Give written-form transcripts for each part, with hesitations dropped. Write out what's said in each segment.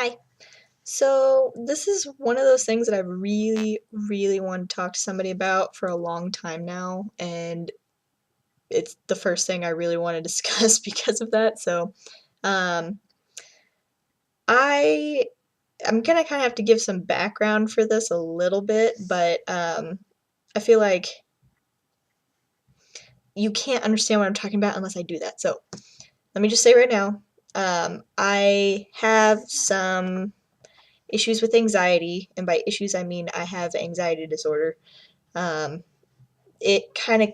Hi. So, this is one of those things that I've really wanted to talk to somebody about for a long time now, and it's the first thing I really want to discuss because of that. Um, I I'm gonna kind of have to give some background for this a little bit, but I feel like you can't understand what I'm talking about unless I do that. So, let me just say right now, I have some issues with anxiety, and by issues I mean I have anxiety disorder. Um, it kind of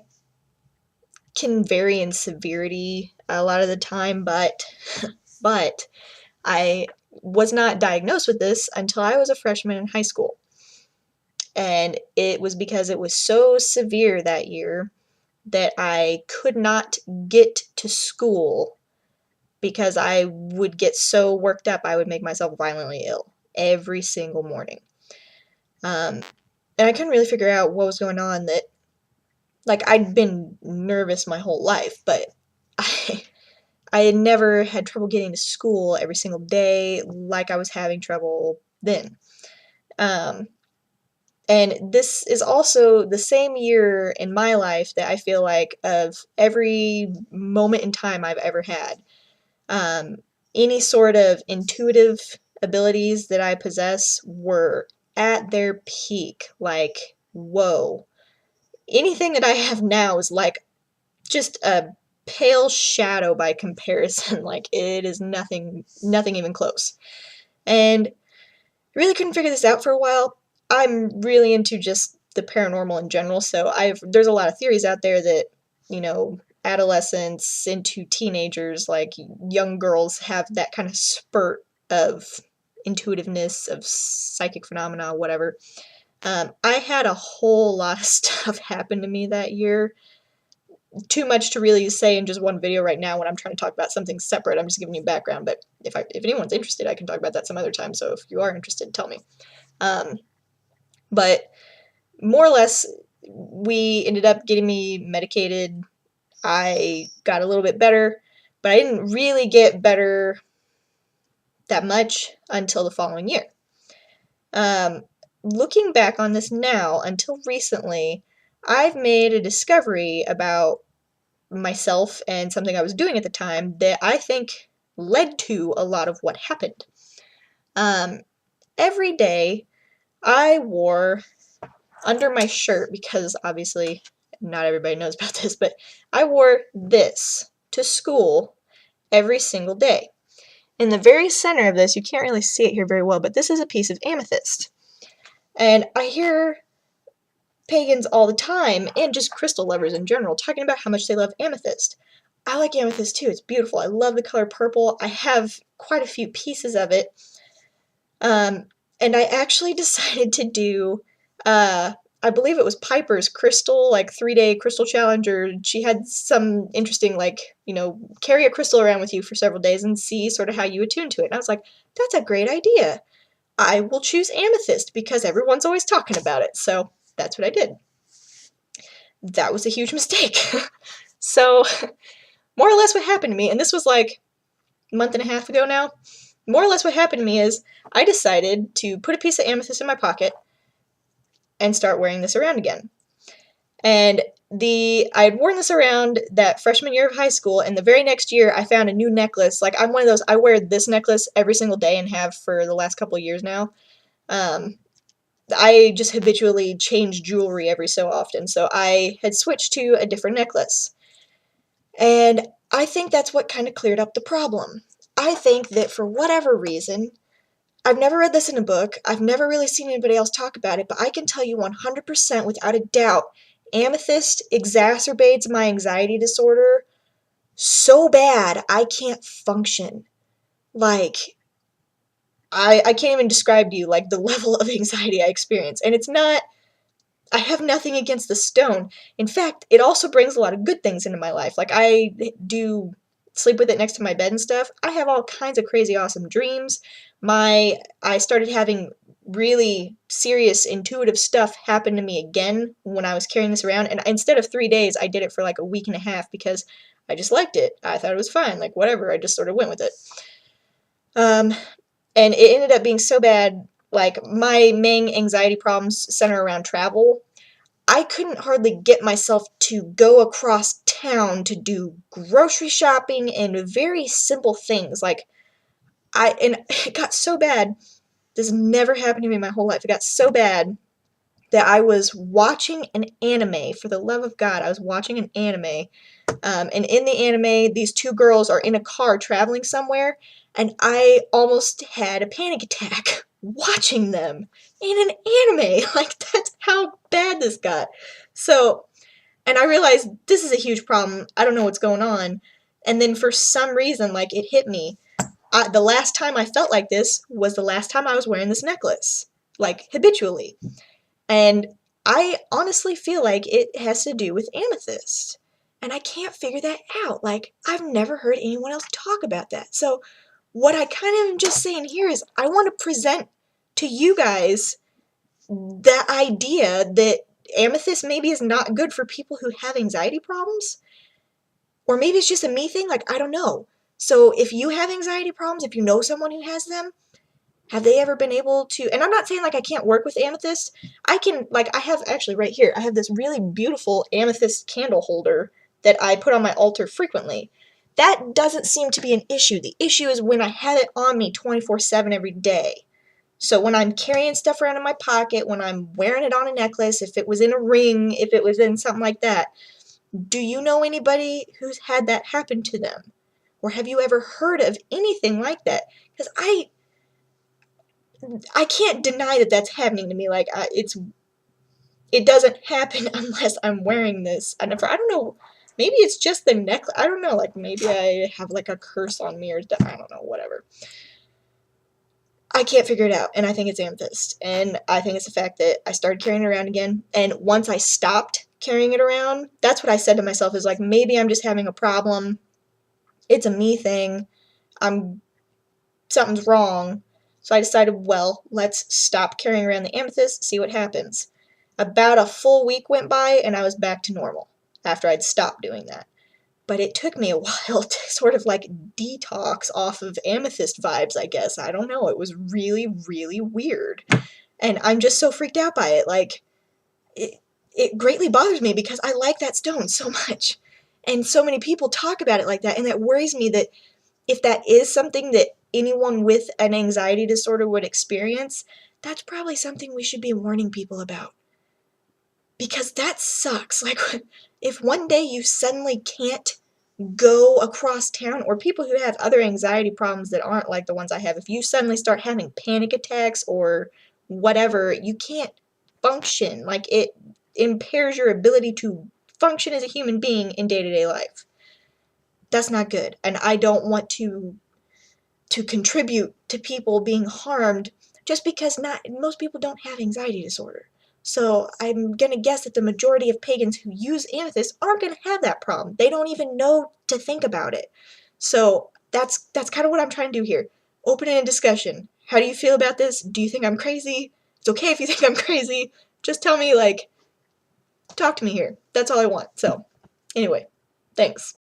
can vary in severity a lot of the time, but I was not diagnosed with this until I was a freshman in high school. And it was because it was so severe that year that I could not get to school because I would get so worked up I would make myself violently ill every single morning. Um, and I couldn't really figure out what was going on. That like I'd been nervous my whole life, but I I had never had trouble getting to school every single day like I was having trouble then. Um, and this is also the same year in my life that I feel like of every moment in time I've ever had. Um, any sort of intuitive abilities that I possess were at their peak. Like, whoa. Anything that I have now is like just a pale shadow by comparison. Like it is nothing even close. And really couldn't figure this out for a while. I'm really into just the paranormal in general, so I've there's a lot of theories out there that, adolescents into teenagers, like young girls have that kind of spurt of intuitiveness, of psychic phenomena, whatever. I had a whole lot of stuff happen to me that year, too much to really say in just one video right now when I'm trying to talk about something separate. I'm just giving you background, but if anyone's interested, I can talk about that some other time. So if you are interested, tell me. Um, but more or less, we ended up getting me medicated. I got a little bit better, but I didn't really get better that much until the following year. Um, Looking back on this now, until recently, I've made a discovery about myself and something I was doing at the time that I think led to a lot of what happened. Um, every day I wore under my shirt, because obviously not everybody knows about this, but I wore this to school every single day. In the very center of this, you can't really see it here very well, but this is a piece of amethyst. And I hear pagans all the time, and just crystal lovers in general, talking about how much they love amethyst. I like amethyst too. It's beautiful. I love the color purple. I have quite a few pieces of it. Um, and I actually decided to do, I believe it was Piper's crystal, like 3-day crystal challenge, or she had some interesting, like, carry a crystal around with you for several days and see sort of how you attune to it. And I was like, that's a great idea. I will choose amethyst because everyone's always talking about it. So that's what I did. That was a huge mistake. So, more or less what happened to me, and this was like a month and a half ago now, more or less what happened to me is I decided to put a piece of amethyst in my pocket and start wearing this around again. And I had worn this around that freshman year of high school, and the very next year I found a new necklace. Like, I'm one of those, I wear this necklace every single day and have for the last couple of years now. I just habitually change jewelry every so often, so I had switched to a different necklace. And I think that's what kind of cleared up the problem. I think that for whatever reason, I've never read this in a book, I've never really seen anybody else talk about it, but I can tell you 100% without a doubt, amethyst exacerbates my anxiety disorder so bad I can't function. Like, I can't even describe to you, like, the level of anxiety I experience. And it's not, I have nothing against the stone. In fact, it also brings a lot of good things into my life. Like, I do sleep with it next to my bed and stuff. I have all kinds of crazy awesome dreams. I started having really serious intuitive stuff happen to me again when I was carrying this around, and instead of 3 days, I did it for like a week and a half because I just liked it. I thought it was fine, like whatever. I just sort of went with it. Um, And it ended up being so bad, like, my main anxiety problems center around travel. I couldn't hardly get myself to go across town to do grocery shopping and very simple things. Like, and it got so bad. This never happened to me my whole life. It got so bad that I was watching an anime. For the love of God, I was watching an anime. And in the anime, these two girls are in a car traveling somewhere, and I almost had a panic attack watching them in an anime. Like, that's how bad this got. So, and I realized this is a huge problem. I don't know what's going on. And then for some reason, like, it hit me. The last time I felt like this was the last time I was wearing this necklace, like, habitually. And I honestly feel like it has to do with amethyst. And I can't figure that out. Like, I've never heard anyone else talk about that. So, what I kind of am just saying here is I want to present to you guys the idea that amethyst maybe is not good for people who have anxiety problems. Or maybe it's just a me thing. Like, I don't know. So, if you have anxiety problems, if you know someone who has them, have they ever been able to, and I'm not saying like I can't work with amethyst. I can, like, I have actually right here, I have this really beautiful amethyst candle holder that I put on my altar frequently. That doesn't seem to be an issue. The issue is when I have it on me 24/7 every day. So when I'm carrying stuff around in my pocket, when I'm wearing it on a necklace, if it was in a ring, if it was in something like that, do you know anybody who's had that happen to them? Or have you ever heard of anything like that? Because I can't deny that that's happening to me. Like, it doesn't happen unless I'm wearing this. I don't know. Maybe it's just the necklace. I don't know. Like, maybe I have like a curse on me, or I don't know. Whatever. I can't figure it out, and I think it's amethyst, and I think it's the fact that I started carrying it around again. And once I stopped carrying it around, that's what I said to myself, is like, maybe I'm just having a problem. It's a me thing. Something's wrong. So I decided, well, let's stop carrying around the amethyst, see what happens. About a full week went by, and I was back to normal after I'd stopped doing that. But it took me a while to sort of like detox off of amethyst vibes, I guess. I don't know. It was really, really weird. And I'm just so freaked out by it. Like, it greatly bothers me because I like that stone so much. And so many people talk about it like that, and that worries me that if that is something that anyone with an anxiety disorder would experience, that's probably something we should be warning people about. Because that sucks. Like, if one day you suddenly can't go across town, or people who have other anxiety problems that aren't like the ones I have, if you suddenly start having panic attacks or whatever, you can't function. Like, it impairs your ability to function as a human being in day-to-day life. That's not good. And I don't want to contribute to people being harmed just because not most people don't have anxiety disorder. So I'm going to guess that the majority of pagans who use amethyst aren't going to have that problem. They don't even know to think about it. So that's kind of what I'm trying to do here. Open-ended discussion. How do you feel about this? Do you think I'm crazy? It's okay if you think I'm crazy. Just tell me, like, talk to me here. That's all I want. So, anyway, thanks.